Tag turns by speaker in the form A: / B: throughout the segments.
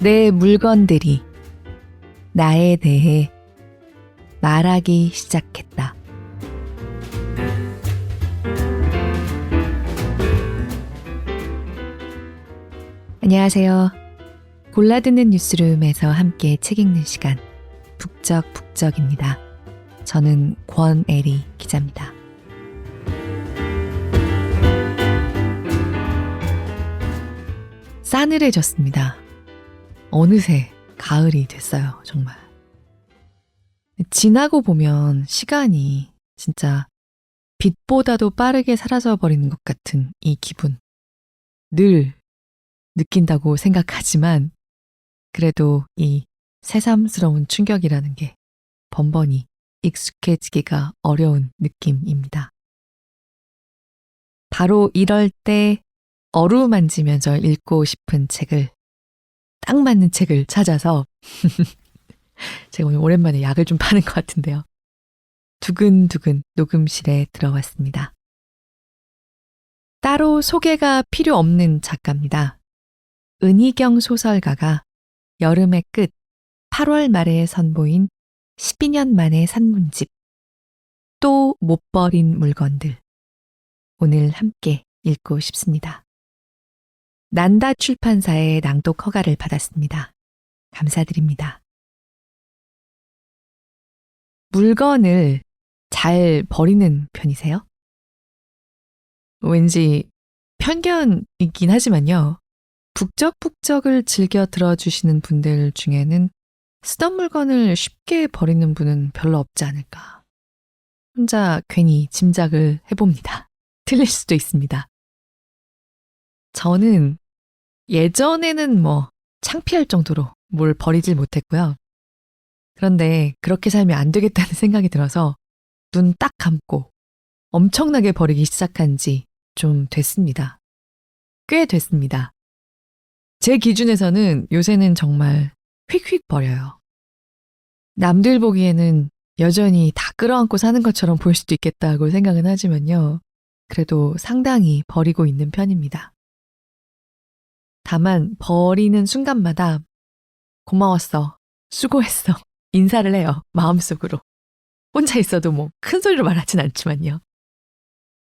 A: 내 물건들이 나에 대해 말하기 시작했다. 안녕하세요. 골라듣는 뉴스룸에서 함께 책 읽는 시간, 북적북적입니다. 저는 권애리 기자입니다. 싸늘해졌습니다. 어느새 가을이 됐어요, 정말. 지나고 보면 시간이 진짜 빛보다도 빠르게 사라져버리는 것 같은 이 기분. 늘 느낀다고 생각하지만 그래도 이 새삼스러운 충격이라는 게 번번이 익숙해지기가 어려운 느낌입니다. 바로 이럴 때 어루만지면서 읽고 싶은 책을, 딱 맞는 책을 찾아서 제가 오늘 오랜만에 약을 좀 파는 것 같은데요. 두근두근 녹음실에 들어왔습니다. 따로 소개가 필요 없는 작가입니다. 은희경 소설가가 여름의 끝 8월 말에 선보인 12년 만의 산문집 또 못 버린 물건들, 오늘 함께 읽고 싶습니다. 난다 출판사의 낭독 허가를 받았습니다. 감사드립니다. 물건을 잘 버리는 편이세요? 왠지 편견이긴 하지만요. 북적북적을 즐겨 들어주시는 분들 중에는 쓰던 물건을 쉽게 버리는 분은 별로 없지 않을까. 혼자 괜히 짐작을 해봅니다. 틀릴 수도 있습니다. 저는 예전에는 창피할 정도로 뭘 버리질 못했고요. 그런데 그렇게 살면 안 되겠다는 생각이 들어서 눈 딱 감고 엄청나게 버리기 시작한 지 좀 됐습니다. 꽤 됐습니다. 제 기준에서는 요새는 정말 휙휙 버려요. 남들 보기에는 여전히 다 끌어안고 사는 것처럼 보일 수도 있겠다고 생각은 하지만요. 그래도 상당히 버리고 있는 편입니다. 다만 버리는 순간마다 고마웠어, 수고했어, 인사를 해요. 마음속으로. 혼자 있어도 큰 소리로 말하진 않지만요.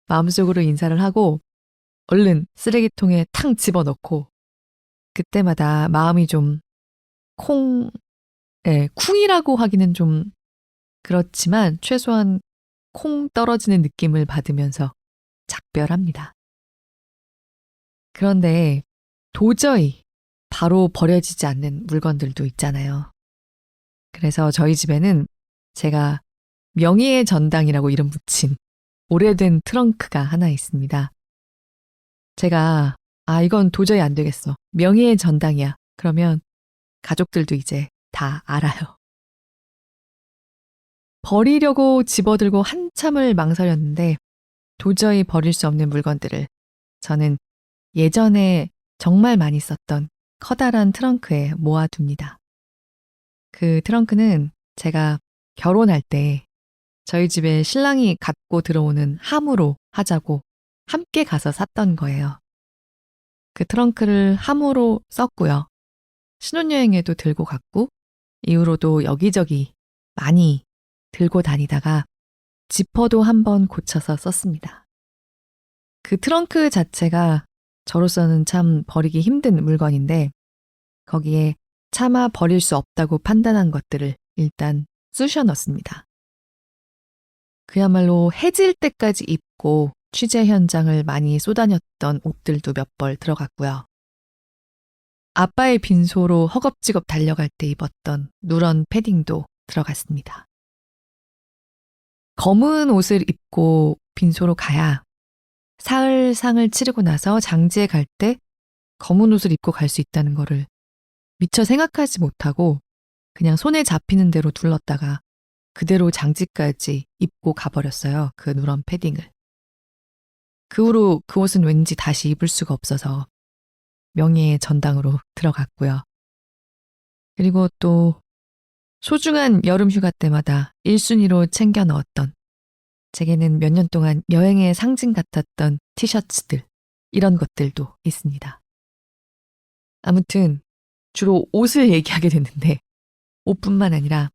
A: 마음속으로 인사를 하고 얼른 쓰레기통에 탕 집어넣고 그때마다 마음이 좀 쿵이라고 하기는 좀 그렇지만 최소한 콩 떨어지는 느낌을 받으면서 작별합니다. 그런데 도저히 바로 버려지지 않는 물건들도 있잖아요. 그래서 저희 집에는 제가 명예의 전당이라고 이름 붙인 오래된 트렁크가 하나 있습니다. 제가 이건 도저히 안 되겠어. 명예의 전당이야. 그러면 가족들도 이제 다 알아요. 버리려고 집어들고 한참을 망설였는데 도저히 버릴 수 없는 물건들을 저는 예전에 정말 많이 썼던 커다란 트렁크에 모아둡니다. 그 트렁크는 제가 결혼할 때 저희 집에 신랑이 갖고 들어오는 함으로 하자고 함께 가서 샀던 거예요. 그 트렁크를 함으로 썼고요. 신혼여행에도 들고 갔고 이후로도 여기저기 많이 들고 다니다가 지퍼도 한번 고쳐서 썼습니다. 그 트렁크 자체가 저로서는 참 버리기 힘든 물건인데 거기에 차마 버릴 수 없다고 판단한 것들을 일단 쑤셔 넣습니다. 그야말로 해질 때까지 입고 취재 현장을 많이 쏘다녔던 옷들도 몇 벌 들어갔고요. 아빠의 빈소로 허겁지겁 달려갈 때 입었던 누런 패딩도 들어갔습니다. 검은 옷을 입고 빈소로 가야 사흘상을 치르고 나서 장지에 갈 때 검은 옷을 입고 갈 수 있다는 거를 미처 생각하지 못하고 그냥 손에 잡히는 대로 둘렀다가 그대로 장지까지 입고 가버렸어요. 그 누런 패딩을. 그 후로 그 옷은 왠지 다시 입을 수가 없어서 명예의 전당으로 들어갔고요. 그리고 또 소중한 여름 휴가 때마다 1순위로 챙겨 넣었던, 제게는 몇 년 동안 여행의 상징 같았던 티셔츠들, 이런 것들도 있습니다. 아무튼 주로 옷을 얘기하게 됐는데 옷뿐만 아니라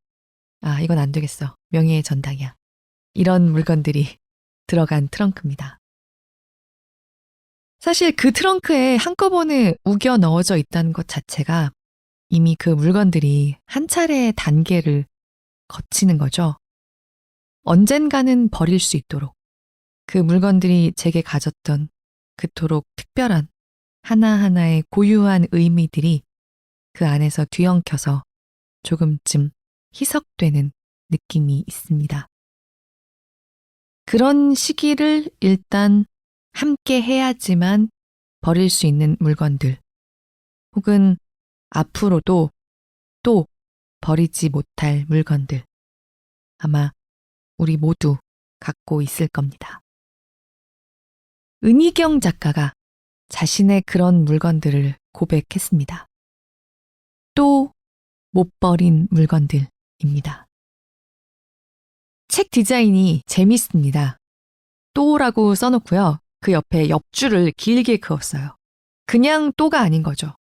A: 이건 안 되겠어. 명예의 전당이야. 이런 물건들이 들어간 트렁크입니다. 사실 그 트렁크에 한꺼번에 우겨 넣어져 있다는 것 자체가 이미 그 물건들이 한 차례의 단계를 거치는 거죠. 언젠가는 버릴 수 있도록 그 물건들이 제게 가졌던 그토록 특별한 하나하나의 고유한 의미들이 그 안에서 뒤엉켜서 조금쯤 희석되는 느낌이 있습니다. 그런 시기를 일단 함께 해야지만 버릴 수 있는 물건들, 혹은 앞으로도 또 버리지 못할 물건들, 아마 우리 모두 갖고 있을 겁니다. 은희경 작가가 자신의 그런 물건들을 고백했습니다. 또 못 버린 물건들입니다. 책 디자인이 재밌습니다. 또라고 써놓고요. 그 옆에 옆줄을 길게 그었어요. 그냥 또가 아닌 거죠.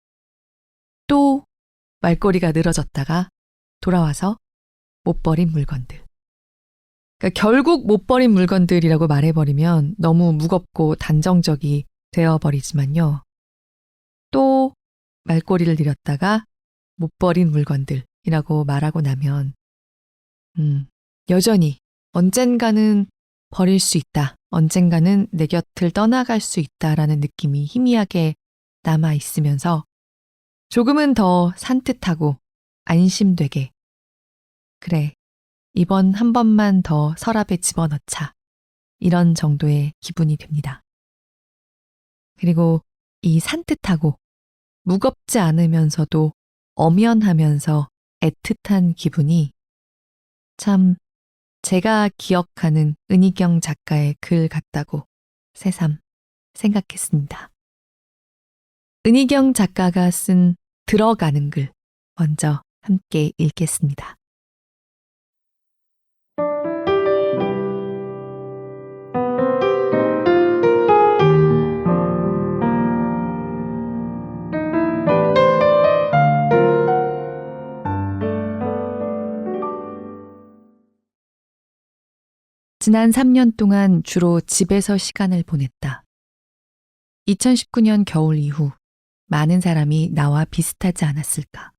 A: 또 말꼬리가 늘어졌다가 돌아와서 못 버린 물건들. 그러니까 결국 못 버린 물건들이라고 말해버리면 너무 무겁고 단정적이 되어버리지만요. 또 말꼬리를 내렸다가 못 버린 물건들이라고 말하고 나면 여전히 언젠가는 버릴 수 있다. 언젠가는 내 곁을 떠나갈 수 있다라는 느낌이 희미하게 남아 있으면서 조금은 더 산뜻하고 안심되게 그래, 이번 한 번만 더 서랍에 집어넣자. 이런 정도의 기분이 됩니다. 그리고 이 산뜻하고 무겁지 않으면서도 엄연하면서 애틋한 기분이 참 제가 기억하는 은희경 작가의 글 같다고 새삼 생각했습니다. 은희경 작가가 쓴 들어가는 글 먼저 함께 읽겠습니다. 지난 3년 동안 주로 집에서 시간을 보냈다. 2019년 겨울 이후 많은 사람이 나와 비슷하지 않았을까.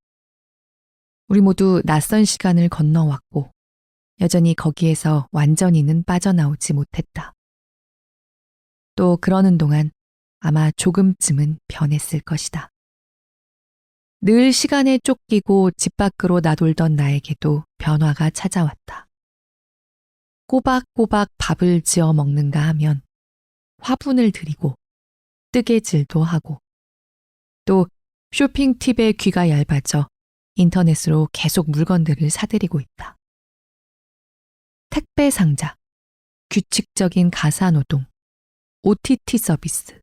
A: 우리 모두 낯선 시간을 건너왔고 여전히 거기에서 완전히는 빠져나오지 못했다. 또 그러는 동안 아마 조금쯤은 변했을 것이다. 늘 시간에 쫓기고 집 밖으로 나돌던 나에게도 변화가 찾아왔다. 꼬박꼬박 밥을 지어 먹는가 하면 화분을 들이고 뜨개질도 하고 또 쇼핑 팁에 귀가 얇아져 인터넷으로 계속 물건들을 사들이고 있다. 택배 상자, 규칙적인 가사노동, OTT 서비스,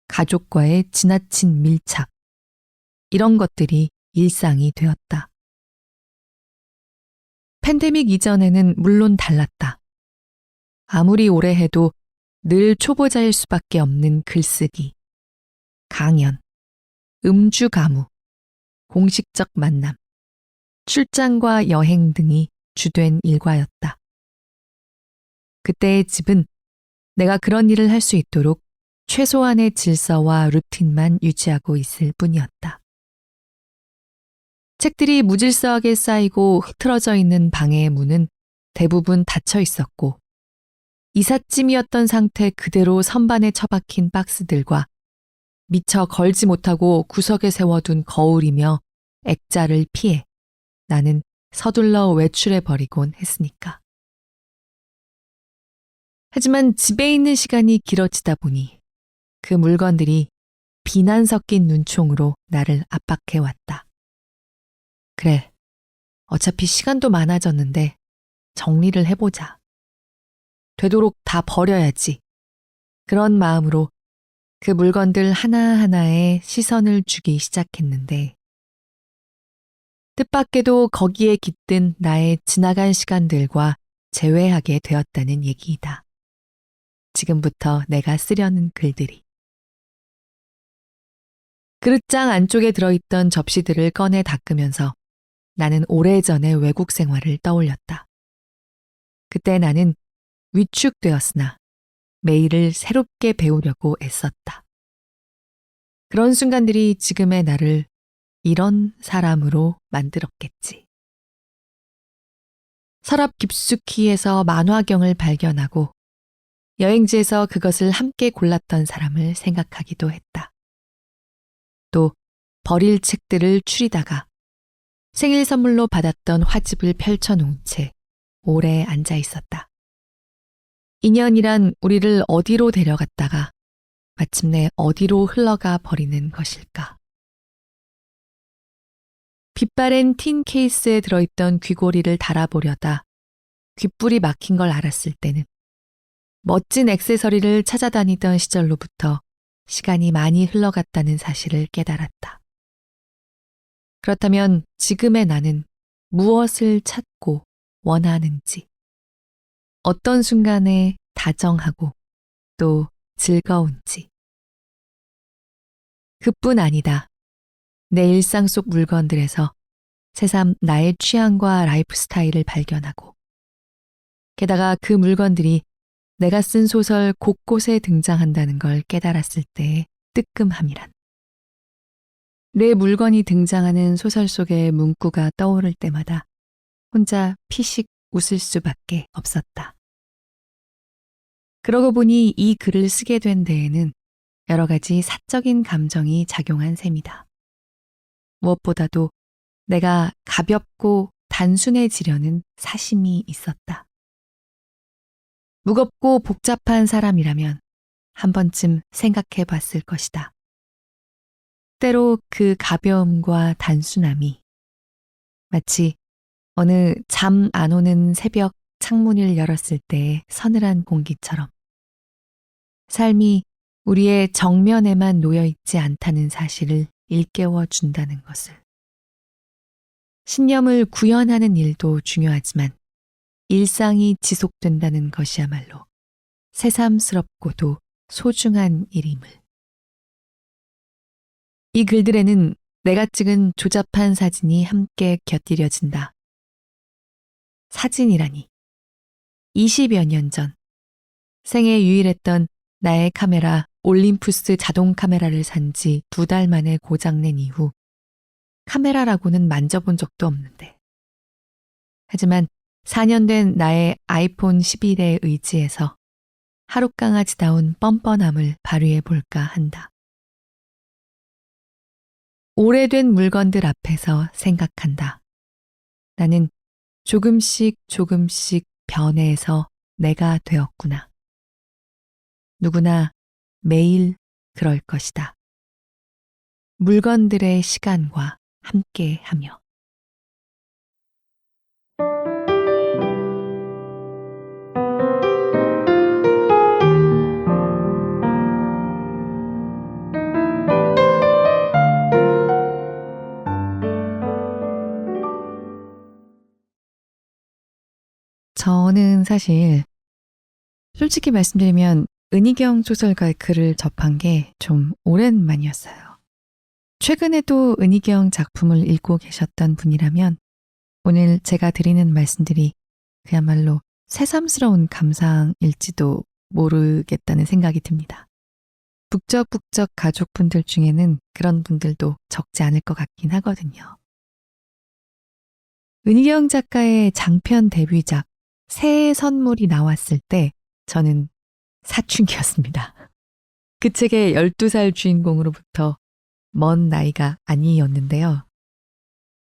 A: 가족과의 지나친 밀착, 이런 것들이 일상이 되었다. 팬데믹 이전에는 물론 달랐다. 아무리 오래 해도 늘 초보자일 수밖에 없는 글쓰기, 강연, 음주 가무, 공식적 만남, 출장과 여행 등이 주된 일과였다. 그때의 집은 내가 그런 일을 할 수 있도록 최소한의 질서와 루틴만 유지하고 있을 뿐이었다. 책들이 무질서하게 쌓이고 흐트러져 있는 방의 문은 대부분 닫혀 있었고 이삿짐이었던 상태 그대로 선반에 처박힌 박스들과 미처 걸지 못하고 구석에 세워둔 거울이며 액자를 피해 나는 서둘러 외출해버리곤 했으니까. 하지만 집에 있는 시간이 길어지다 보니 그 물건들이 비난 섞인 눈총으로 나를 압박해왔다. 그래, 어차피 시간도 많아졌는데 정리를 해보자. 되도록 다 버려야지. 그런 마음으로 그 물건들 하나하나에 시선을 주기 시작했는데 뜻밖에도 거기에 깃든 나의 지나간 시간들과 재회하게 되었다는 얘기이다. 지금부터 내가 쓰려는 글들이. 그릇장 안쪽에 들어있던 접시들을 꺼내 닦으면서 나는 오래전의 외국 생활을 떠올렸다. 그때 나는 위축되었으나 매일을 새롭게 배우려고 애썼다. 그런 순간들이 지금의 나를 이런 사람으로 만들었겠지. 서랍 깊숙이에서 만화경을 발견하고 여행지에서 그것을 함께 골랐던 사람을 생각하기도 했다. 또 버릴 책들을 추리다가 생일 선물로 받았던 화집을 펼쳐놓은 채 오래 앉아 있었다. 인연이란 우리를 어디로 데려갔다가 마침내 어디로 흘러가 버리는 것일까? 빛바랜 틴 케이스에 들어있던 귀고리를 달아보려다 귓불이 막힌 걸 알았을 때는 멋진 액세서리를 찾아다니던 시절로부터 시간이 많이 흘러갔다는 사실을 깨달았다. 그렇다면 지금의 나는 무엇을 찾고 원하는지, 어떤 순간에 다정하고 또 즐거운지. 그뿐 아니다. 내 일상 속 물건들에서 새삼 나의 취향과 라이프 스타일을 발견하고 게다가 그 물건들이 내가 쓴 소설 곳곳에 등장한다는 걸 깨달았을 때의 뜨끔함이란. 내 물건이 등장하는 소설 속의 문구가 떠오를 때마다 혼자 피식 웃을 수밖에 없었다. 그러고 보니 이 글을 쓰게 된 데에는 여러 가지 사적인 감정이 작용한 셈이다. 무엇보다도 내가 가볍고 단순해지려는 사심이 있었다. 무겁고 복잡한 사람이라면 한 번쯤 생각해 봤을 것이다. 때로 그 가벼움과 단순함이 마치 어느 잠 안 오는 새벽 창문을 열었을 때의 서늘한 공기처럼 삶이 우리의 정면에만 놓여 있지 않다는 사실을 일깨워 준다는 것을. 신념을 구현하는 일도 중요하지만 일상이 지속된다는 것이야말로 새삼스럽고도 소중한 일임을. 이 글들에는 내가 찍은 조잡한 사진이 함께 곁들여진다. 사진이라니. 20여 년 전 생애 유일했던 나의 카메라 올림푸스 자동 카메라를 산 지 2달 만에 고장낸 이후 카메라라고는 만져본 적도 없는데. 하지만 4년 된 나의 아이폰 11에 의지해서 하룻강아지다운 뻔뻔함을 발휘해 볼까 한다. 오래된 물건들 앞에서 생각한다. 나는 조금씩 변해서 내가 되었구나. 누구나 매일 그럴 것이다. 물건들의 시간과 함께하며. 저는 사실 솔직히 말씀드리면 은희경 소설가의 글을 접한 게 좀 오랜만이었어요. 최근에도 은희경 작품을 읽고 계셨던 분이라면 오늘 제가 드리는 말씀들이 그야말로 새삼스러운 감상일지도 모르겠다는 생각이 듭니다. 북적북적 가족분들 중에는 그런 분들도 적지 않을 것 같긴 하거든요. 은희경 작가의 장편 데뷔작 새해 선물이 나왔을 때 저는 사춘기였습니다. 그 책의 12살 주인공으로부터 먼 나이가 아니었는데요.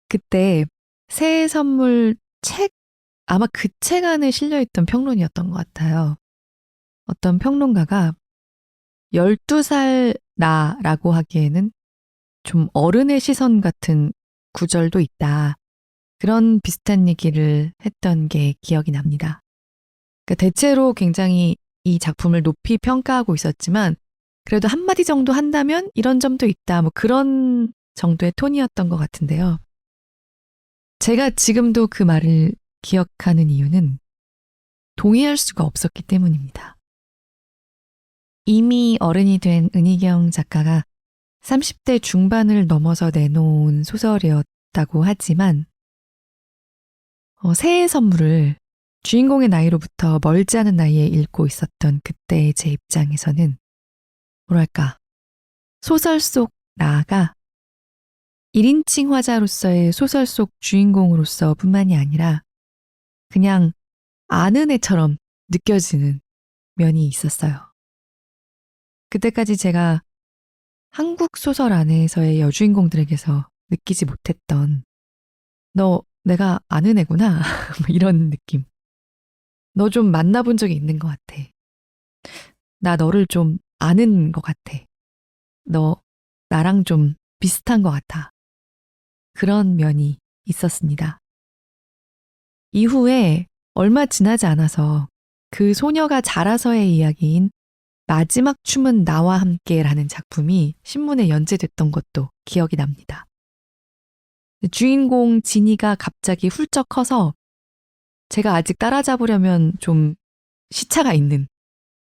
A: 그때 새해 선물 책, 아마 그 책 안에 실려있던 평론이었던 것 같아요. 어떤 평론가가 12살 나라고 하기에는 좀 어른의 시선 같은 구절도 있다. 그런 비슷한 얘기를 했던 게 기억이 납니다. 그러니까 대체로 굉장히 이 작품을 높이 평가하고 있었지만 그래도 한마디 정도 한다면 이런 점도 있다. 뭐 그런 정도의 톤이었던 것 같은데요. 제가 지금도 그 말을 기억하는 이유는 동의할 수가 없었기 때문입니다. 이미 어른이 된 은희경 작가가 30대 중반을 넘어서 내놓은 소설이었다고 하지만 새해 선물을 주인공의 나이로부터 멀지 않은 나이에 읽고 있었던 그때의 제 입장에서는 뭐랄까 소설 속 나가 1인칭 화자로서의 소설 속 주인공으로서 뿐만이 아니라 그냥 아는 애처럼 느껴지는 면이 있었어요. 그때까지 제가 한국 소설 안에서의 여주인공들에게서 느끼지 못했던 너 내가 아는 애구나 이런 느낌. 너 좀 만나본 적이 있는 것 같아. 나 너를 좀 아는 것 같아. 너 나랑 좀 비슷한 것 같아. 그런 면이 있었습니다. 이후에 얼마 지나지 않아서 그 소녀가 자라서의 이야기인 마지막 춤은 나와 함께라는 작품이 신문에 연재됐던 것도 기억이 납니다. 주인공 진이가 갑자기 훌쩍 커서 제가 아직 따라잡으려면 좀 시차가 있는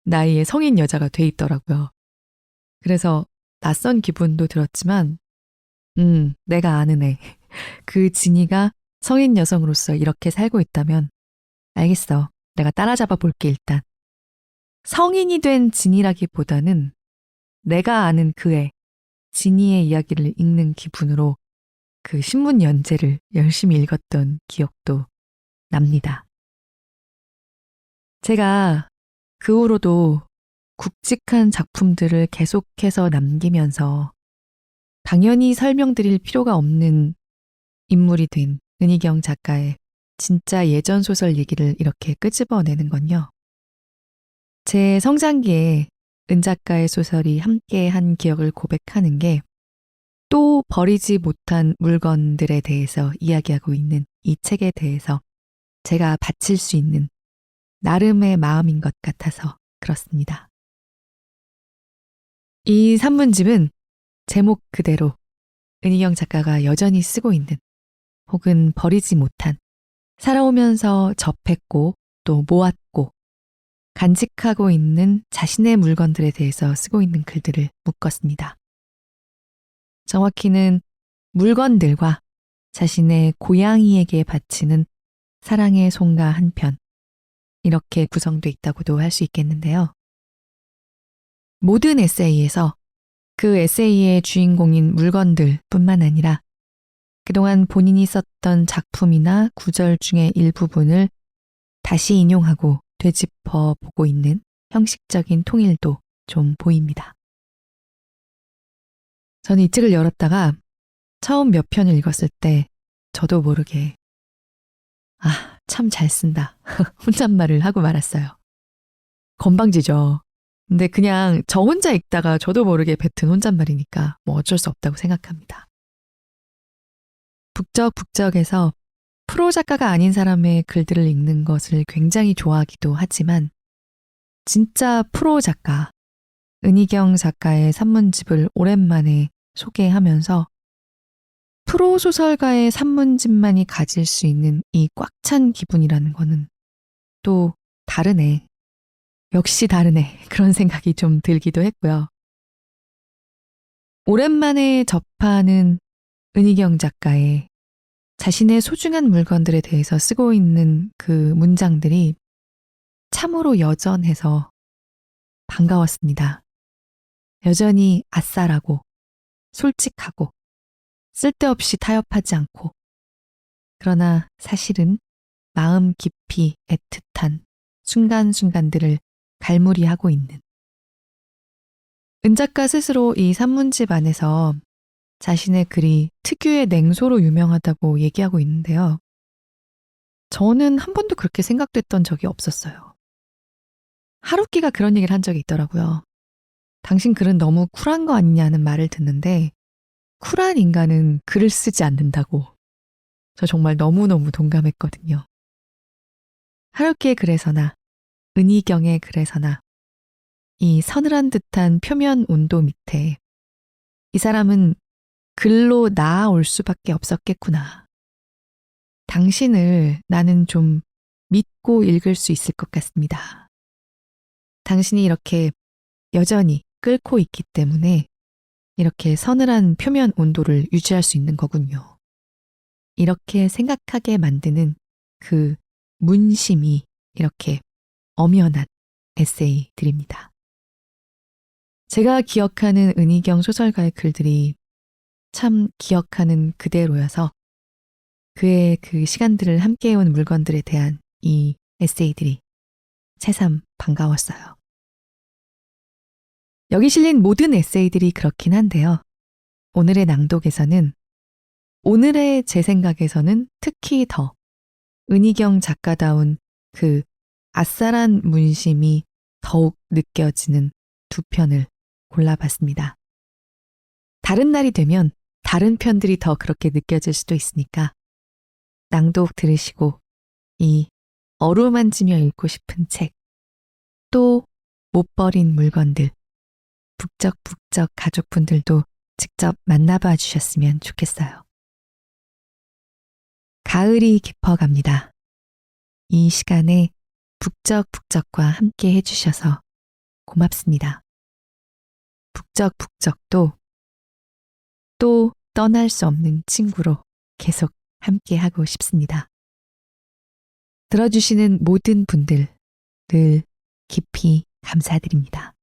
A: 나이의 성인 여자가 돼 있더라고요. 그래서 낯선 기분도 들었지만 내가 아는 애. 그 진이가 성인 여성으로서 이렇게 살고 있다면 알겠어. 내가 따라잡아 볼게 일단. 성인이 된 진이라기보다는 내가 아는 그 애, 진이의 이야기를 읽는 기분으로 그 신문 연재를 열심히 읽었던 기억도 납니다. 제가 그 후로도 굵직한 작품들을 계속해서 남기면서 당연히 설명드릴 필요가 없는 인물이 된 은희경 작가의 진짜 예전 소설 얘기를 이렇게 끄집어내는 건요. 제 성장기에 은 작가의 소설이 함께한 기억을 고백하는 게 또 버리지 못한 물건들에 대해서 이야기하고 있는 이 책에 대해서 제가 바칠 수 있는 나름의 마음인 것 같아서 그렇습니다. 이 산문집은 제목 그대로 은희경 작가가 여전히 쓰고 있는 혹은 버리지 못한 살아오면서 접했고 또 모았고 간직하고 있는 자신의 물건들에 대해서 쓰고 있는 글들을 묶었습니다. 정확히는 물건들과 자신의 고양이에게 바치는 사랑의 송가 한 편, 이렇게 구성되어 있다고도 할 수 있겠는데요. 모든 에세이에서 그 에세이의 주인공인 물건들 뿐만 아니라 그동안 본인이 썼던 작품이나 구절 중의 일부분을 다시 인용하고 되짚어 보고 있는 형식적인 통일도 좀 보입니다. 저는 이 책을 열었다가 처음 몇 편을 읽었을 때 저도 모르게 참 잘 쓴다 혼잣말을 하고 말았어요. 건방지죠. 근데 그냥 저 혼자 읽다가 저도 모르게 뱉은 혼잣말이니까 뭐 어쩔 수 없다고 생각합니다. 북적북적에서 프로 작가가 아닌 사람의 글들을 읽는 것을 굉장히 좋아하기도 하지만 진짜 프로 작가, 은희경 작가의 산문집을 오랜만에 소개하면서 프로 소설가의 산문집만이 가질 수 있는 이 꽉 찬 기분이라는 거는 또 다르네. 역시 다르네. 그런 생각이 좀 들기도 했고요. 오랜만에 접하는 은희경 작가의 자신의 소중한 물건들에 대해서 쓰고 있는 그 문장들이 참으로 여전해서 반가웠습니다. 여전히 아싸라고, 솔직하고, 쓸데없이 타협하지 않고, 그러나 사실은 마음 깊이 애틋한 순간순간들을 갈무리하고 있는. 은 작가 스스로 이 산문집 안에서 자신의 글이 특유의 냉소로 유명하다고 얘기하고 있는데요. 저는 한 번도 그렇게 생각됐던 적이 없었어요. 하루키가 그런 얘기를 한 적이 있더라고요. 당신 글은 너무 쿨한 거 아니냐는 말을 듣는데 쿨한 인간은 글을 쓰지 않는다고. 저 정말 너무너무 동감했거든요. 하루키의 글에서나 은희경의 글에서나 이 서늘한 듯한 표면 온도 밑에 이 사람은 글로 나아올 수밖에 없었겠구나. 당신을 나는 좀 믿고 읽을 수 있을 것 같습니다. 당신이 이렇게 여전히 끓고 있기 때문에 이렇게 서늘한 표면 온도를 유지할 수 있는 거군요. 이렇게 생각하게 만드는 그 문심이 이렇게 엄연한 에세이들입니다. 제가 기억하는 은희경 소설가의 글들이 참 기억하는 그대로여서 그의 그 시간들을 함께해온 물건들에 대한 이 에세이들이 새삼 반가웠어요. 여기 실린 모든 에세이들이 그렇긴 한데요. 오늘의 낭독에서는 오늘의 제 생각에서는 특히 더 은희경 작가다운 그 아싸란 문심이 더욱 느껴지는 두 편을 골라봤습니다. 다른 날이 되면 다른 편들이 더 그렇게 느껴질 수도 있으니까 낭독 들으시고 이 어루만지며 읽고 싶은 책, 또 못 버린 물건들, 북적북적 가족분들도 직접 만나봐 주셨으면 좋겠어요. 가을이 깊어갑니다. 이 시간에 북적북적과 함께 해주셔서 고맙습니다. 북적북적도 또 떠날 수 없는 친구로 계속 함께 하고 싶습니다. 들어주시는 모든 분들 늘 깊이 감사드립니다.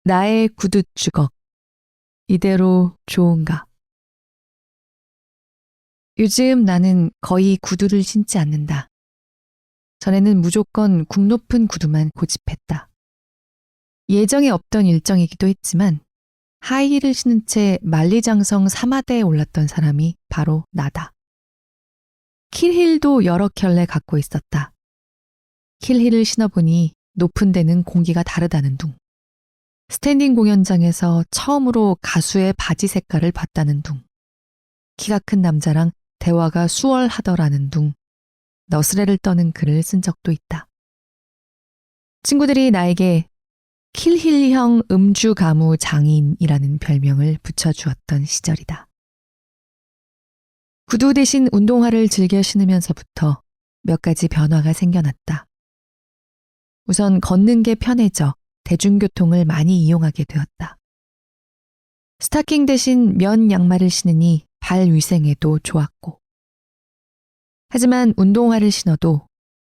A: 나의 구두 주걱, 이대로 좋은가? 요즘 나는 거의 구두를 신지 않는다. 전에는 무조건 굽 높은 구두만 고집했다. 예정에 없던 일정이기도 했지만 하이힐을 신은 채 만리장성 사마대에 올랐던 사람이 바로 나다. 킬힐도 여러 켤레 갖고 있었다. 킬힐을 신어보니 높은 데는 공기가 다르다는 둥. 스탠딩 공연장에서 처음으로 가수의 바지 색깔을 봤다는 둥. 키가 큰 남자랑 대화가 수월하더라는 둥. 너스레를 떠는 글을 쓴 적도 있다. 친구들이 나에게 킬힐형 음주 가무 장인이라는 별명을 붙여주었던 시절이다. 구두 대신 운동화를 즐겨 신으면서부터 몇 가지 변화가 생겨났다. 우선 걷는 게 편해져 대중교통을 많이 이용하게 되었다. 스타킹 대신 면 양말을 신으니 발 위생에도 좋았고. 하지만 운동화를 신어도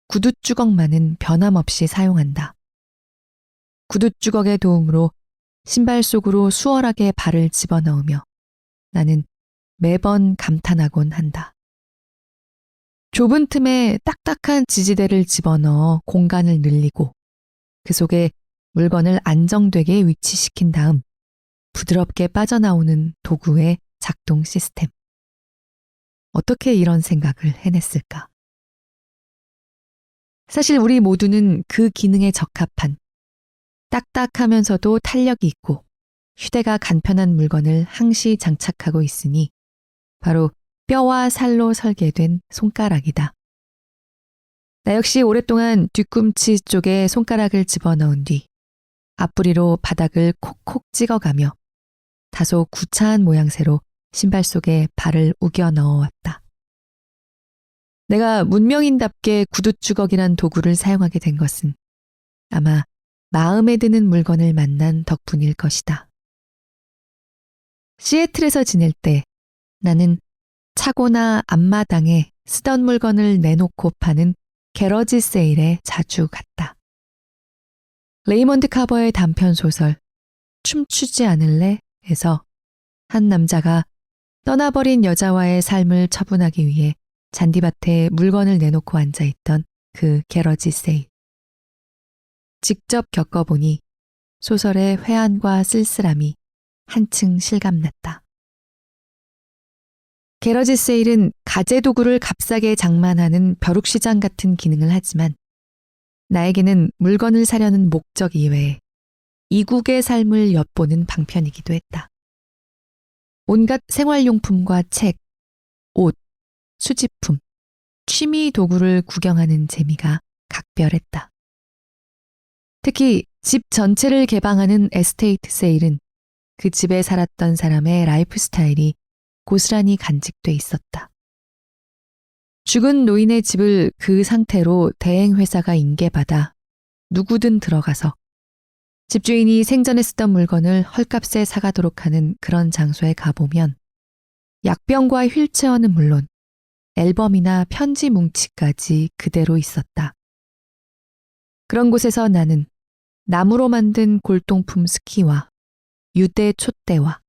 A: 구두 주걱만은 변함없이 사용한다. 구두 주걱의 도움으로 신발 속으로 수월하게 발을 집어넣으며 나는 매번 감탄하곤 한다. 좁은 틈에 딱딱한 지지대를 집어넣어 공간을 늘리고 그 속에 물건을 안정되게 위치시킨 다음 부드럽게 빠져나오는 도구의 작동 시스템. 어떻게 이런 생각을 해냈을까? 사실 우리 모두는 그 기능에 적합한 딱딱하면서도 탄력이 있고 휴대가 간편한 물건을 항시 장착하고 있으니 바로 뼈와 살로 설계된 손가락이다. 나 역시 오랫동안 뒤꿈치 쪽에 손가락을 집어넣은 뒤 앞부리로 바닥을 콕콕 찍어가며 다소 구차한 모양새로 신발 속에 발을 우겨 넣어왔다. 내가 문명인답게 구두주걱이란 도구를 사용하게 된 것은 아마 마음에 드는 물건을 만난 덕분일 것이다. 시애틀에서 지낼 때 나는 차고나 앞마당에 쓰던 물건을 내놓고 파는 게러지 세일에 자주 갔다. 레이먼드 카버의 단편 소설 춤추지 않을래?에서 한 남자가 떠나버린 여자와의 삶을 처분하기 위해 잔디밭에 물건을 내놓고 앉아있던 그 게러지 세일. 직접 겪어보니 소설의 회한과 쓸쓸함이 한층 실감났다. 게러지 세일은 가재도구를 값싸게 장만하는 벼룩시장 같은 기능을 하지만 나에게는 물건을 사려는 목적 이외에 이국의 삶을 엿보는 방편이기도 했다. 온갖 생활용품과 책, 옷, 수집품, 취미 도구를 구경하는 재미가 각별했다. 특히 집 전체를 개방하는 에스테이트 세일은 그 집에 살았던 사람의 라이프 스타일이 고스란히 간직돼 있었다. 죽은 노인의 집을 그 상태로 대행회사가 인계받아 누구든 들어가서 집주인이 생전에 쓰던 물건을 헐값에 사가도록 하는 그런 장소에 가보면 약병과 휠체어는 물론 앨범이나 편지 뭉치까지 그대로 있었다. 그런 곳에서 나는 나무로 만든 골동품 스키와 유대 촛대와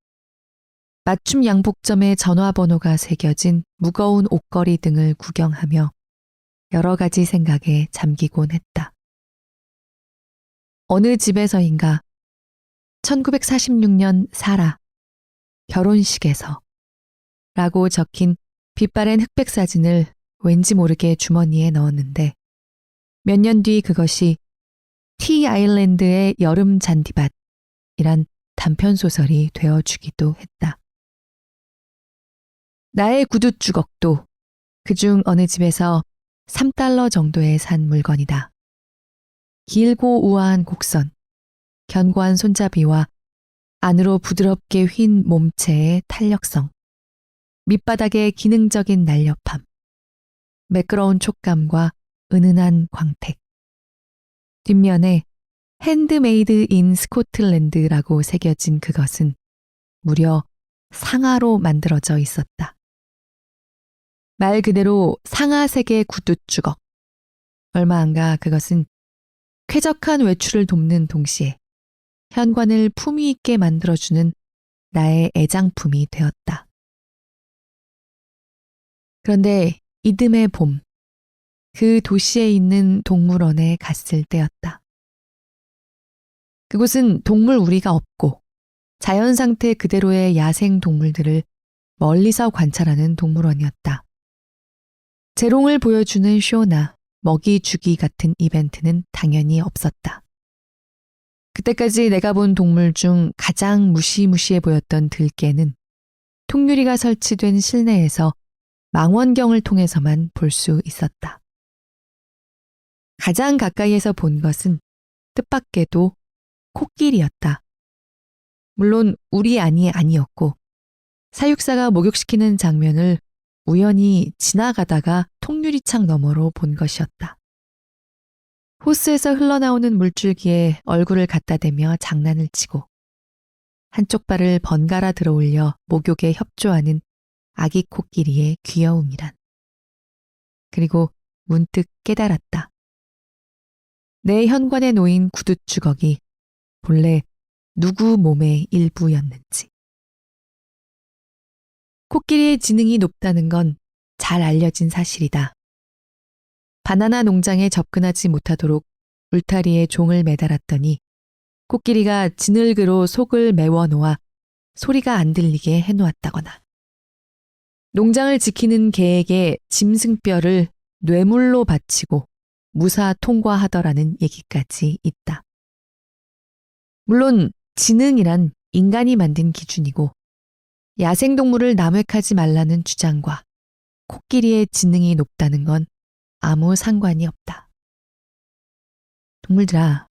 A: 맞춤 양복점의 전화번호가 새겨진 무거운 옷걸이 등을 구경하며 여러 가지 생각에 잠기곤 했다. 어느 집에서인가 1946년 사라 결혼식에서 라고 적힌 빛바랜 흑백 사진을 왠지 모르게 주머니에 넣었는데 몇 년 뒤 그것이 티 아일랜드의 여름 잔디밭이란 단편소설이 되어주기도 했다. 나의 구두 주걱도 그중 어느 집에서 $3 정도에 산 물건이다. 길고 우아한 곡선, 견고한 손잡이와 안으로 부드럽게 휜 몸체의 탄력성, 밑바닥의 기능적인 날렵함, 매끄러운 촉감과 은은한 광택. 뒷면에 핸드메이드 인 스코틀랜드라고 새겨진 그것은 무려 상아로 만들어져 있었다. 말 그대로 상아색의 구두 주걱. 얼마 안가 그것은 쾌적한 외출을 돕는 동시에 현관을 품위 있게 만들어주는 나의 애장품이 되었다. 그런데 이듬해 봄, 그 도시에 있는 동물원에 갔을 때였다. 그곳은 동물 우리가 없고 자연 상태 그대로의 야생 동물들을 멀리서 관찰하는 동물원이었다. 재롱을 보여주는 쇼나 먹이 주기 같은 이벤트는 당연히 없었다. 그때까지 내가 본 동물 중 가장 무시무시해 보였던 들개는 통유리가 설치된 실내에서 망원경을 통해서만 볼 수 있었다. 가장 가까이에서 본 것은 뜻밖에도 코끼리였다. 물론 우리 안이 아니었고 사육사가 목욕시키는 장면을 우연히 지나가다가 통유리창 너머로 본 것이었다. 호스에서 흘러나오는 물줄기에 얼굴을 갖다 대며 장난을 치고 한쪽 발을 번갈아 들어올려 목욕에 협조하는 아기 코끼리의 귀여움이란. 그리고 문득 깨달았다. 내 현관에 놓인 구두 주걱이 본래 누구 몸의 일부였는지. 코끼리의 지능이 높다는 건 잘 알려진 사실이다. 바나나 농장에 접근하지 못하도록 울타리에 종을 매달았더니 코끼리가 지늘그로 속을 메워놓아 소리가 안 들리게 해놓았다거나 농장을 지키는 개에게 짐승뼈를 뇌물로 바치고 무사 통과하더라는 얘기까지 있다. 물론 지능이란 인간이 만든 기준이고 야생동물을 남획하지 말라는 주장과 코끼리의 지능이 높다는 건 아무 상관이 없다. 동물들아,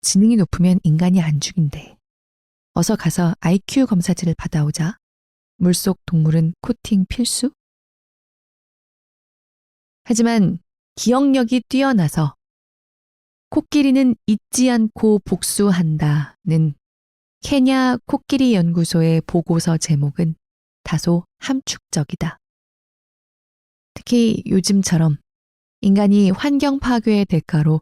A: 지능이 높으면 인간이 안 죽인대. 어서 가서 IQ 검사지를 받아오자. 물속 동물은 코팅 필수? 하지만 기억력이 뛰어나서 코끼리는 잊지 않고 복수한다는 케냐 코끼리 연구소의 보고서 제목은 다소 함축적이다. 특히 요즘처럼 인간이 환경 파괴의 대가로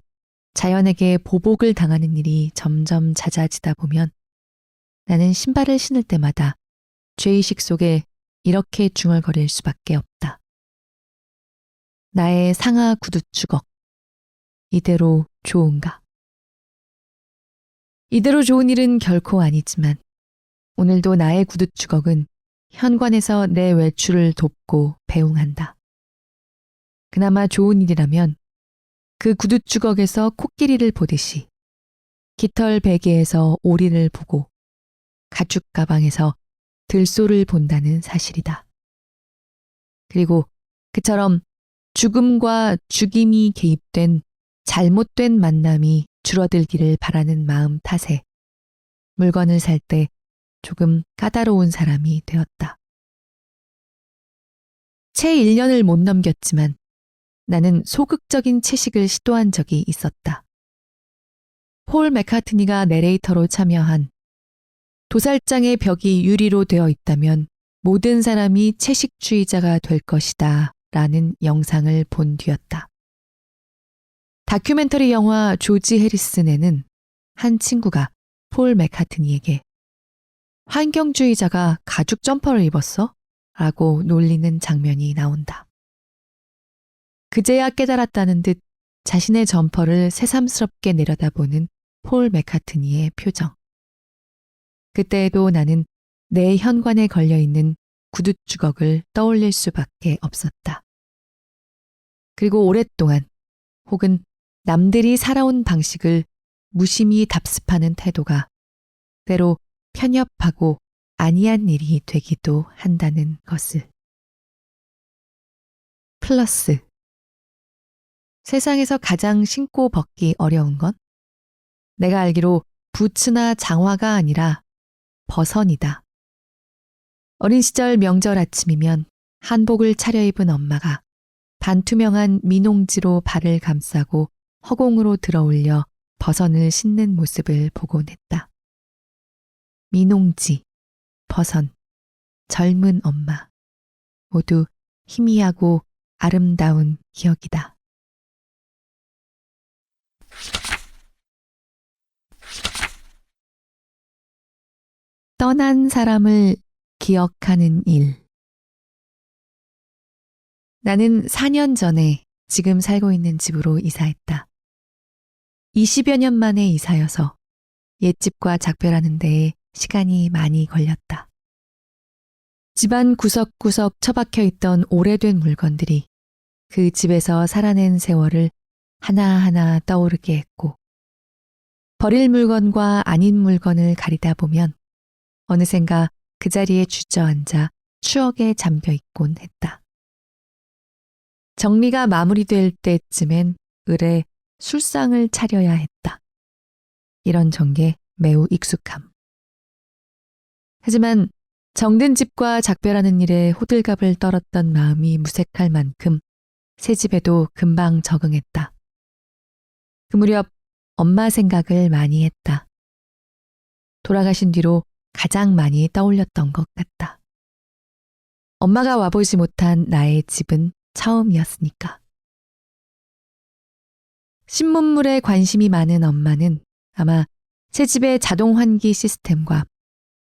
A: 자연에게 보복을 당하는 일이 점점 잦아지다 보면 나는 신발을 신을 때마다 죄의식 속에 이렇게 중얼거릴 수밖에 없다. 나의 상하 구두 주걱. 이대로 좋은가? 이대로 좋은 일은 결코 아니지만 오늘도 나의 구두 주걱은 현관에서 내 외출을 돕고 배웅한다. 그나마 좋은 일이라면 그 구두 주걱에서 코끼리를 보듯이 깃털 베개에서 오리를 보고 가죽 가방에서 들소를 본다는 사실이다. 그리고 그처럼 죽음과 죽임이 개입된 잘못된 만남이 줄어들기를 바라는 마음 탓에 물건을 살 때 조금 까다로운 사람이 되었다. 채 1년을 못 넘겼지만 나는 소극적인 채식을 시도한 적이 있었다. 폴 맥카트니가 내레이터로 참여한 도살장의 벽이 유리로 되어 있다면 모든 사람이 채식주의자가 될 것이다 라는 영상을 본 뒤였다. 다큐멘터리 영화 조지 해리슨에는 한 친구가 폴 맥카트니에게 환경주의자가 가죽 점퍼를 입었어? 라고 놀리는 장면이 나온다. 그제야 깨달았다는 듯 자신의 점퍼를 새삼스럽게 내려다보는 폴 맥카트니의 표정. 그때에도 나는 내 현관에 걸려있는 구두 주걱을 떠올릴 수밖에 없었다. 그리고 오랫동안 혹은 남들이 살아온 방식을 무심히 답습하는 태도가 때로 편협하고 아니한 일이 되기도 한다는 것을. 플러스. 세상에서 가장 신고 벗기 어려운 건 내가 알기로 부츠나 장화가 아니라 버선이다. 어린 시절 명절 아침이면 한복을 차려입은 엄마가 반투명한 민홍지로 발을 감싸고 허공으로 들어올려 버선을 신는 모습을 보곤 했다. 민홍지, 버선, 젊은 엄마, 모두 희미하고 아름다운 기억이다. 떠난 사람을 기억하는 일. 나는 4년 전에 지금 살고 있는 집으로 이사했다. 20여 년 만에 이사여서 옛집과 작별하는 데에 시간이 많이 걸렸다. 집안 구석구석 처박혀 있던 오래된 물건들이 그 집에서 살아낸 세월을 하나하나 떠오르게 했고, 버릴 물건과 아닌 물건을 가리다 보면 어느샌가 그 자리에 주저앉아 추억에 잠겨 있곤 했다. 정리가 마무리될 때쯤엔 을에 술상을 차려야 했다. 이런 전개 매우 익숙함. 하지만 정든 집과 작별하는 일에 호들갑을 떨었던 마음이 무색할 만큼 새 집에도 금방 적응했다. 그 무렵 엄마 생각을 많이 했다. 돌아가신 뒤로 가장 많이 떠올렸던 것 같다. 엄마가 와보지 못한 나의 집은 처음이었으니까. 신문물에 관심이 많은 엄마는 아마 새 집의 자동 환기 시스템과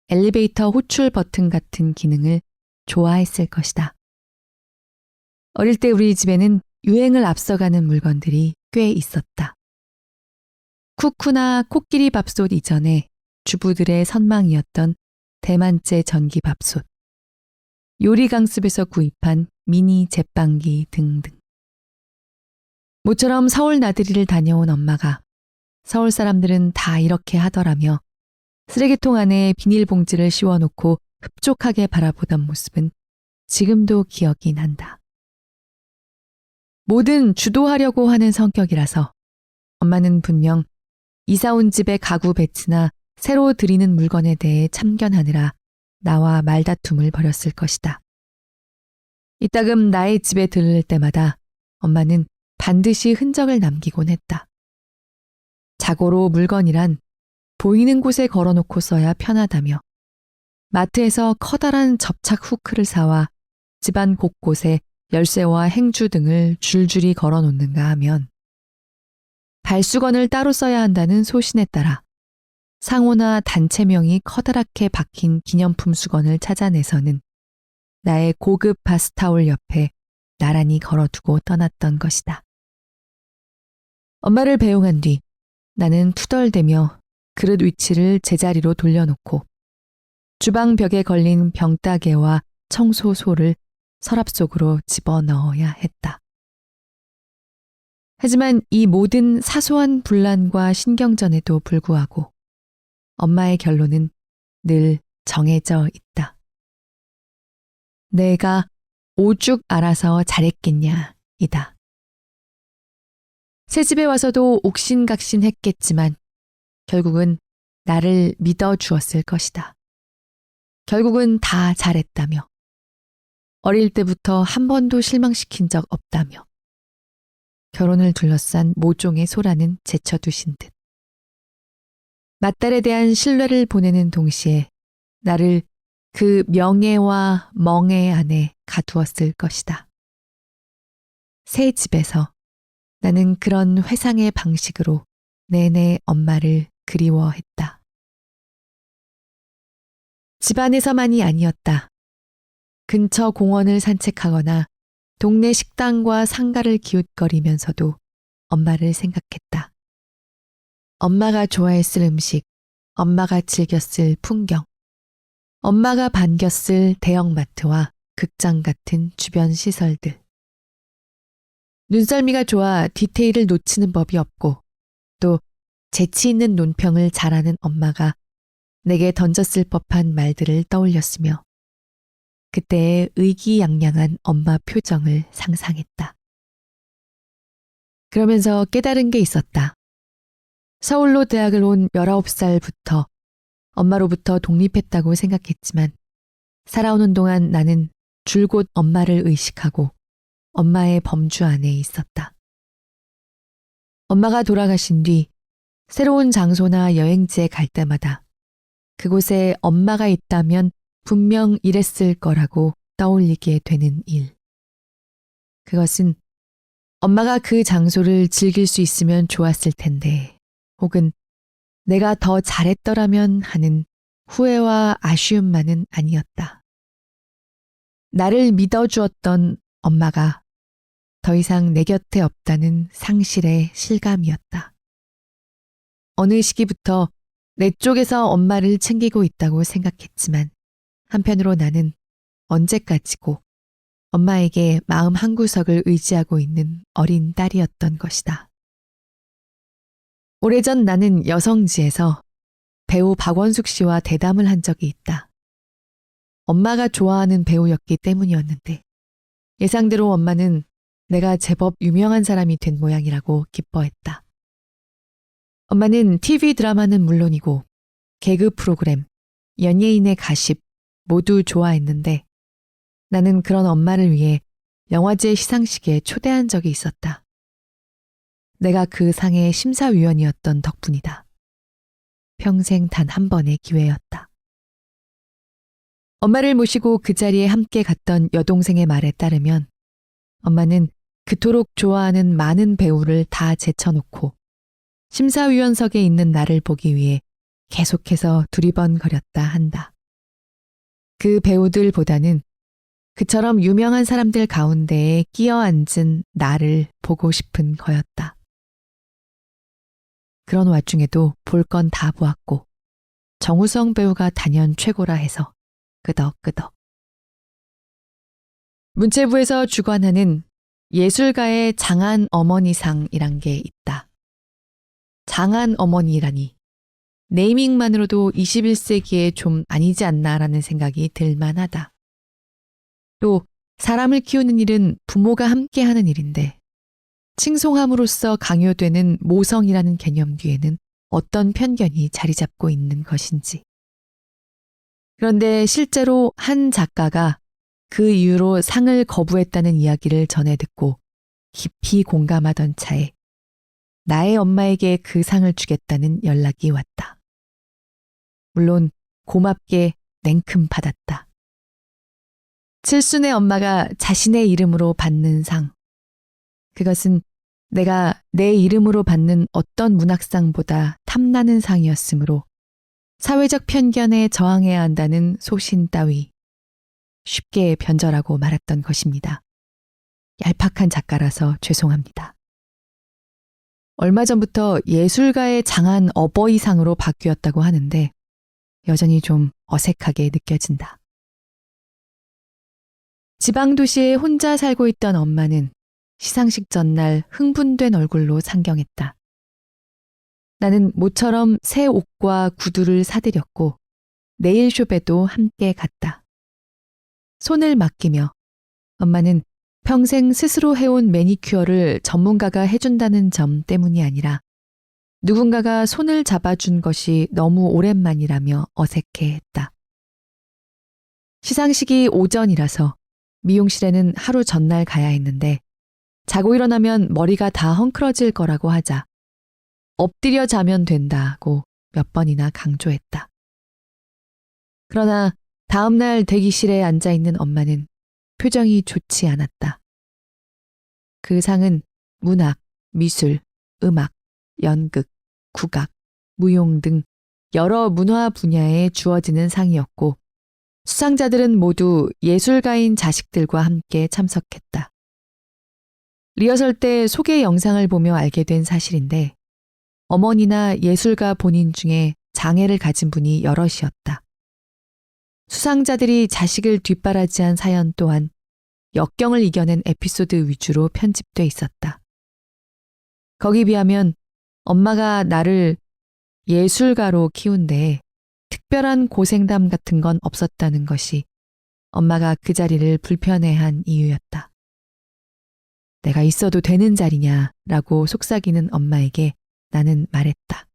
A: 엘리베이터 호출 버튼 같은 기능을 좋아했을 것이다. 어릴 때 우리 집에는 유행을 앞서가는 물건들이 꽤 있었다. 쿠쿠나 코끼리 밥솥 이전에 주부들의 선망이었던 대만제 전기밥솥, 요리 강습에서 구입한 미니 제빵기 등등. 모처럼 서울 나들이를 다녀온 엄마가 서울 사람들은 다 이렇게 하더라며 쓰레기통 안에 비닐봉지를 씌워놓고 흡족하게 바라보던 모습은 지금도 기억이 난다. 뭐든 주도하려고 하는 성격이라서 엄마는 분명 이사 온 집의 가구 배치나 새로 들이는 물건에 대해 참견하느라 나와 말다툼을 벌였을 것이다. 이따금 나의 집에 들를 때마다 엄마는 반드시 흔적을 남기곤 했다. 자고로 물건이란 보이는 곳에 걸어놓고 써야 편하다며 마트에서 커다란 접착 후크를 사와 집안 곳곳에 열쇠와 행주 등을 줄줄이 걸어놓는가 하면 발수건을 따로 써야 한다는 소신에 따라 상호나 단체명이 커다랗게 박힌 기념품 수건을 찾아내서는 나의 고급 바스타올 옆에 나란히 걸어두고 떠났던 것이다. 엄마를 배웅한 뒤 나는 투덜대며 그릇 위치를 제자리로 돌려놓고 주방 벽에 걸린 병따개와 청소소를 서랍 속으로 집어넣어야 했다. 하지만 이 모든 사소한 분란과 신경전에도 불구하고 엄마의 결론은 늘 정해져 있다. 내가 오죽 알아서 잘했겠냐 이다. 새집에 와서도 옥신각신했겠지만 결국은 나를 믿어주었을 것이다. 결국은 다 잘했다며. 어릴 때부터 한 번도 실망시킨 적 없다며. 결혼을 둘러싼 모종의 소라는 제쳐두신 듯. 맏딸에 대한 신뢰를 보내는 동시에 나를 그 명예와 멍에 안에 가두었을 것이다. 새 집에서 나는 그런 회상의 방식으로 내내 엄마를 그리워했다. 집안에서만이 아니었다. 근처 공원을 산책하거나 동네 식당과 상가를 기웃거리면서도 엄마를 생각했다. 엄마가 좋아했을 음식, 엄마가 즐겼을 풍경, 엄마가 반겼을 대형마트와 극장 같은 주변 시설들. 눈썰미가 좋아 디테일을 놓치는 법이 없고 또 재치 있는 논평을 잘하는 엄마가 내게 던졌을 법한 말들을 떠올렸으며 그때의 의기양양한 엄마 표정을 상상했다. 그러면서 깨달은 게 있었다. 서울로 대학을 온 19살부터 엄마로부터 독립했다고 생각했지만 살아오는 동안 나는 줄곧 엄마를 의식하고 엄마의 범주 안에 있었다. 엄마가 돌아가신 뒤 새로운 장소나 여행지에 갈 때마다 그곳에 엄마가 있다면 분명 이랬을 거라고 떠올리게 되는 일. 그것은 엄마가 그 장소를 즐길 수 있으면 좋았을 텐데 혹은 내가 더 잘했더라면 하는 후회와 아쉬움만은 아니었다. 나를 믿어주었던 엄마가 더 이상 내 곁에 없다는 상실의 실감이었다. 어느 시기부터 내 쪽에서 엄마를 챙기고 있다고 생각했지만 한편으로 나는 언제까지고 엄마에게 마음 한구석을 의지하고 있는 어린 딸이었던 것이다. 오래전 나는 여성지에서 배우 박원숙 씨와 대담을 한 적이 있다. 엄마가 좋아하는 배우였기 때문이었는데 예상대로 엄마는 내가 제법 유명한 사람이 된 모양이라고 기뻐했다. 엄마는 TV 드라마는 물론이고 개그 프로그램, 연예인의 가십 모두 좋아했는데 나는 그런 엄마를 위해 영화제 시상식에 초대한 적이 있었다. 내가 그 상의 심사위원이었던 덕분이다. 평생 단 한 번의 기회였다. 엄마를 모시고 그 자리에 함께 갔던 여동생의 말에 따르면 엄마는 그토록 좋아하는 많은 배우를 다 제쳐놓고 심사위원석에 있는 나를 보기 위해 계속해서 두리번거렸다 한다. 그 배우들보다는 그처럼 유명한 사람들 가운데에 끼어 앉은 나를 보고 싶은 거였다. 그런 와중에도 볼 건 다 보았고 정우성 배우가 단연 최고라 해서 끄덕끄덕. 문체부에서 주관하는 예술가의 장한 어머니상이란 게 있다. 장한 어머니라니 네이밍만으로도 21세기에 좀 아니지 않나라는 생각이 들만하다. 또 사람을 키우는 일은 부모가 함께하는 일인데 칭송함으로써 강요되는 모성이라는 개념 뒤에는 어떤 편견이 자리 잡고 있는 것인지. 그런데 실제로 한 작가가 그 이유로 상을 거부했다는 이야기를 전해 듣고 깊이 공감하던 차에 나의 엄마에게 그 상을 주겠다는 연락이 왔다. 물론 고맙게 냉큼 받았다. 칠순의 엄마가 자신의 이름으로 받는 상. 그것은 내가 내 이름으로 받는 어떤 문학상보다 탐나는 상이었으므로 사회적 편견에 저항해야 한다는 소신 따위 쉽게 변절하고 말았던 것입니다. 얄팍한 작가라서 죄송합니다. 얼마 전부터 예술가의 장한 어버이상으로 바뀌었다고 하는데 여전히 좀 어색하게 느껴진다. 지방도시에 혼자 살고 있던 엄마는 시상식 전날 흥분된 얼굴로 상경했다. 나는 모처럼 새 옷과 구두를 사드렸고 네일숍에도 함께 갔다. 손을 맡기며 엄마는 평생 스스로 해온 매니큐어를 전문가가 해준다는 점 때문이 아니라 누군가가 손을 잡아준 것이 너무 오랜만이라며 어색해했다. 시상식이 오전이라서 미용실에는 하루 전날 가야 했는데 자고 일어나면 머리가 다 헝클어질 거라고 하자 엎드려 자면 된다고 몇 번이나 강조했다. 그러나 다음날 대기실에 앉아있는 엄마는 표정이 좋지 않았다. 그 상은 문학, 미술, 음악, 연극, 국악, 무용 등 여러 문화 분야에 주어지는 상이었고 수상자들은 모두 예술가인 자식들과 함께 참석했다. 리허설 때 소개 영상을 보며 알게 된 사실인데 어머니나 예술가 본인 중에 장애를 가진 분이 여럿이었다. 수상자들이 자식을 뒷바라지한 사연 또한 역경을 이겨낸 에피소드 위주로 편집돼 있었다. 거기 비하면 엄마가 나를 예술가로 키운 데에 특별한 고생담 같은 건 없었다는 것이 엄마가 그 자리를 불편해한 이유였다. 내가 있어도 되는 자리냐라고 속삭이는 엄마에게 나는 말했다.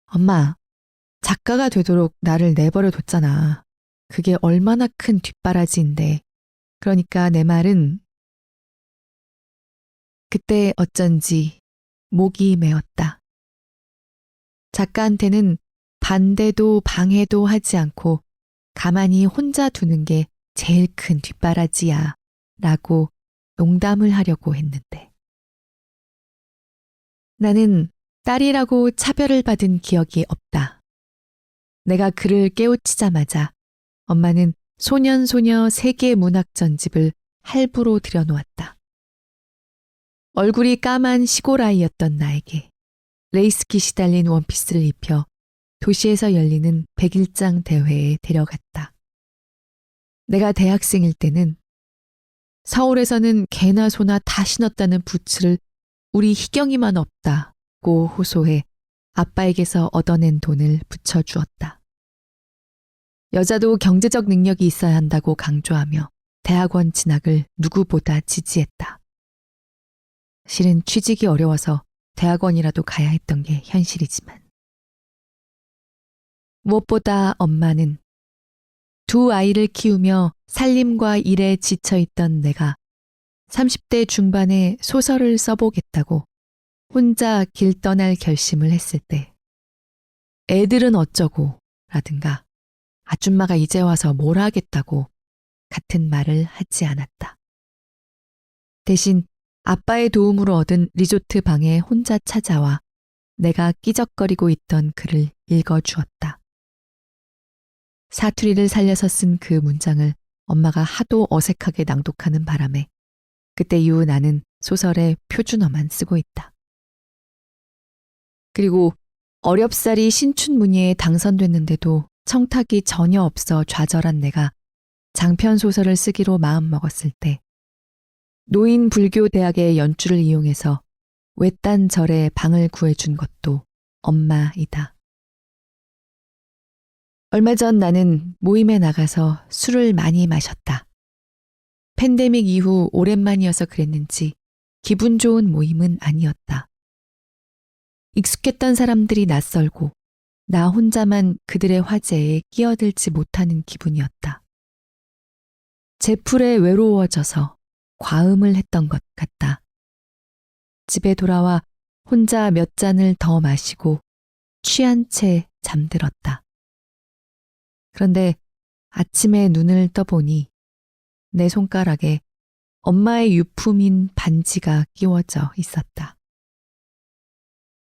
A: 엄마, 작가가 되도록 나를 내버려 뒀잖아. 그게 얼마나 큰 뒷바라지인데. 그러니까 내 말은 그때 어쩐지 목이 메었다. 작가한테는 반대도 방해도 하지 않고 가만히 혼자 두는 게 제일 큰 뒷바라지야 라고 농담을 하려고 했는데. 나는 딸이라고 차별을 받은 기억이 없다. 내가 그를 깨우치자마자 엄마는 소년소녀 세계 문학 전집을 할부로 들여놓았다. 얼굴이 까만 시골 아이였던 나에게 레이스기 시달린 원피스를 입혀 도시에서 열리는 백일장 대회에 데려갔다. 내가 대학생일 때는 서울에서는 개나 소나 다 신었다는 부츠를 우리 희경이만 없다고 호소해 아빠에게서 얻어낸 돈을 붙여주었다. 여자도 경제적 능력이 있어야 한다고 강조하며 대학원 진학을 누구보다 지지했다. 실은 취직이 어려워서 대학원이라도 가야 했던 게 현실이지만. 무엇보다 엄마는 두 아이를 키우며 살림과 일에 지쳐있던 내가 30대 중반에 소설을 써보겠다고 혼자 길 떠날 결심을 했을 때 애들은 어쩌고 라든가 아줌마가 이제 와서 뭘 하겠다고 같은 말을 하지 않았다. 대신 아빠의 도움으로 얻은 리조트 방에 혼자 찾아와 내가 끼적거리고 있던 글을 읽어주었다. 사투리를 살려서 쓴 그 문장을 엄마가 하도 어색하게 낭독하는 바람에 그때 이후 나는 소설에 표준어만 쓰고 있다. 그리고 어렵사리 신춘문예에 당선됐는데도 청탁이 전혀 없어 좌절한 내가 장편 소설을 쓰기로 마음먹었을 때 노인 불교 대학의 연주를 이용해서 외딴 절에 방을 구해준 것도 엄마이다. 얼마 전 나는 모임에 나가서 술을 많이 마셨다. 팬데믹 이후 오랜만이어서 그랬는지 기분 좋은 모임은 아니었다. 익숙했던 사람들이 낯설고 나 혼자만 그들의 화제에 끼어들지 못하는 기분이었다. 제 풀에 외로워져서 과음을 했던 것 같다. 집에 돌아와 혼자 몇 잔을 더 마시고 취한 채 잠들었다. 그런데 아침에 눈을 떠보니 내 손가락에 엄마의 유품인 반지가 끼워져 있었다.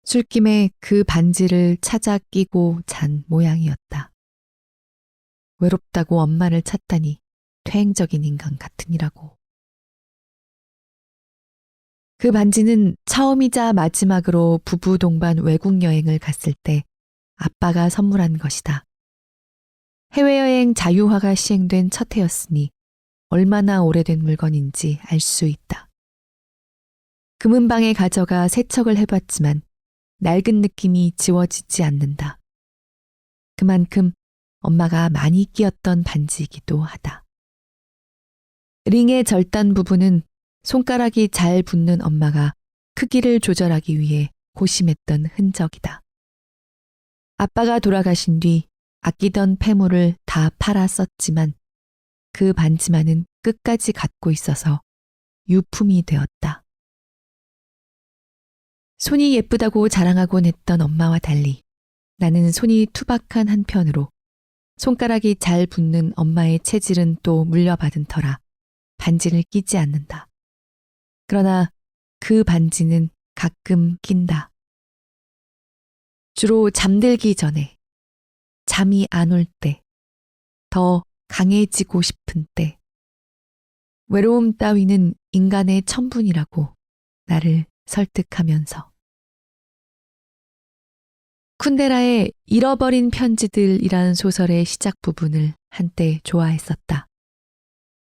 A: 술김에 그 반지를 찾아 끼고 잔 모양이었다. 외롭다고 엄마를 찾다니 퇴행적인 인간 같으니라고. 그 반지는 처음이자 마지막으로 부부 동반 외국 여행을 갔을 때 아빠가 선물한 것이다. 해외여행 자유화가 시행된 첫 해였으니 얼마나 오래된 물건인지 알 수 있다. 금은방에 가져가 세척을 해봤지만 낡은 느낌이 지워지지 않는다. 그만큼 엄마가 많이 끼었던 반지이기도 하다. 링의 절단 부분은 손가락이 잘 붙는 엄마가 크기를 조절하기 위해 고심했던 흔적이다. 아빠가 돌아가신 뒤 아끼던 폐물을 다 팔아 썼지만 그 반지만은 끝까지 갖고 있어서 유품이 되었다. 손이 예쁘다고 자랑하곤 했던 엄마와 달리 나는 손이 투박한 한편으로 손가락이 잘 붙는 엄마의 체질은 또 물려받은 터라 반지를 끼지 않는다. 그러나 그 반지는 가끔 낀다. 주로 잠들기 전에, 잠이 안 올 때, 더 강해지고 싶은 때, 외로움 따위는 인간의 천분이라고 나를 설득하면서. 쿤데라의 잃어버린 편지들이란 소설의 시작 부분을 한때 좋아했었다.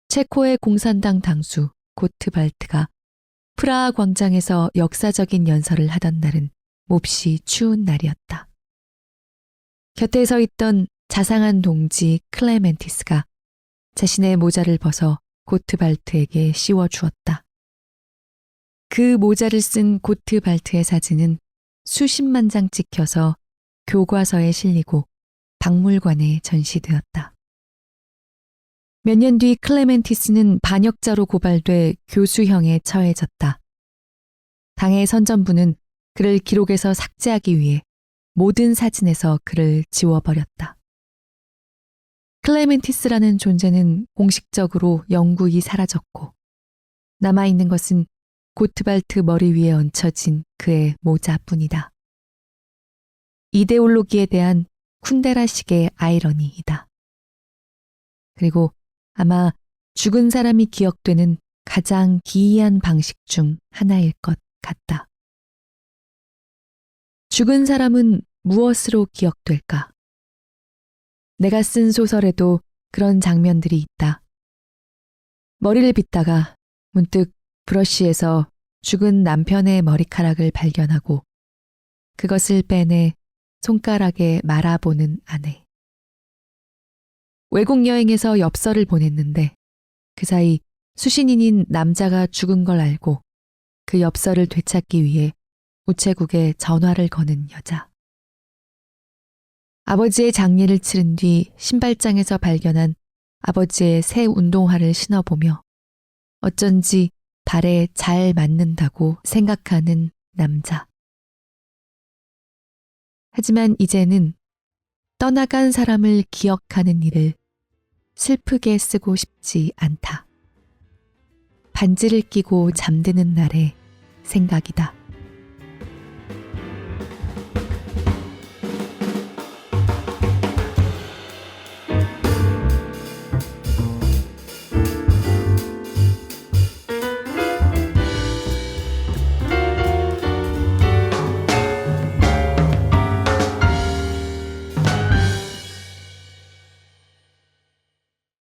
A: 체코의 공산당 당수 고트발트가 프라하 광장에서 역사적인 연설을 하던 날은 몹시 추운 날이었다. 곁에 서 있던 자상한 동지 클레멘티스가 자신의 모자를 벗어 고트발트에게 씌워주었다. 그 모자를 쓴 고트발트의 사진은 수십만 장 찍혀서 교과서에 실리고 박물관에 전시되었다. 몇 년 뒤 클레멘티스는 반역자로 고발돼 교수형에 처해졌다. 당의 선전부는 그를 기록에서 삭제하기 위해 모든 사진에서 그를 지워버렸다. 클레멘티스라는 존재는 공식적으로 영구히 사라졌고 남아있는 것은 고트발트 머리 위에 얹혀진 그의 모자뿐이다. 이데올로기에 대한 쿤데라식의 아이러니이다. 그리고 아마 죽은 사람이 기억되는 가장 기이한 방식 중 하나일 것 같다. 죽은 사람은 무엇으로 기억될까? 내가 쓴 소설에도 그런 장면들이 있다. 머리를 빗다가 문득 브러쉬에서 죽은 남편의 머리카락을 발견하고 그것을 빼내 손가락에 말아보는 아내. 외국 여행에서 엽서를 보냈는데 그 사이 수신인인 남자가 죽은 걸 알고 그 엽서를 되찾기 위해 우체국에 전화를 거는 여자. 아버지의 장례를 치른 뒤 신발장에서 발견한 아버지의 새 운동화를 신어보며 어쩐지 발에 잘 맞는다고 생각하는 남자. 하지만 이제는 떠나간 사람을 기억하는 일을 슬프게 쓰고 싶지 않다. 반지를 끼고 잠드는 날의 생각이다.